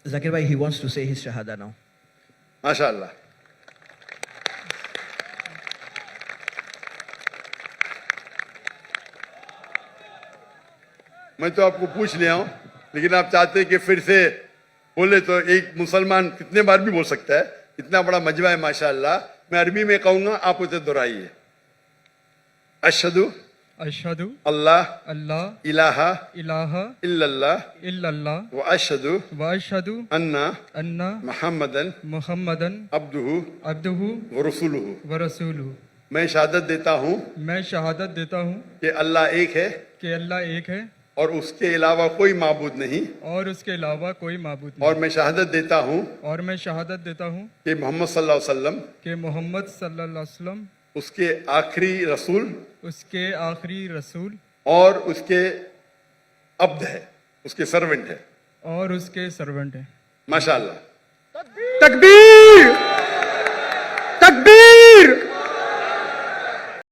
Zakir bhai, he wants to say his shahada now. माशाअल्लाह. मैं तो आपको पूछ लिया हूं, लेकिन आप चाहते हैं कि फिर से बोले तो एक मुसलमान कितने बार भी बोल सकता है. इतना बड़ा मजमा है माशाअल्लाह. मैं अरबी में कहूंगा, आप उसे दोहराइए. अशहदु अशहदु अल्लाह अल्लाह इलाहा इलाहा इल्लल्लाह इल्लल्लाह व अशहदु व अशहदु अन्ना अन्ना मुहम्मदन मुहम्मदन अब्दुहु अब्दुहु व रसूलुहु. व रसूलुहु. मैं शहादत देता हूं मैं शहादत देता हूँ कि अल्लाह एक है कि अल्लाह एक है और उसके अलावा कोई माबूद नहीं. और उसके अलावा कोई माबूद और नहीं. मैं शहादत देता हूं और मैं शहादत देता हूँ कि मोहम्मद सल्लल्लाहु अलैहि वसल्लम कि मोहम्मद सल्लल्लाहु अलैहि वसल्लम उसके आखिरी रसूल उसके आखिरी रसूल और उसके अब्द है, उसके सर्वेंट है. और उसके सर्वेंट हैं. माशाअल्लाह. तकबीर.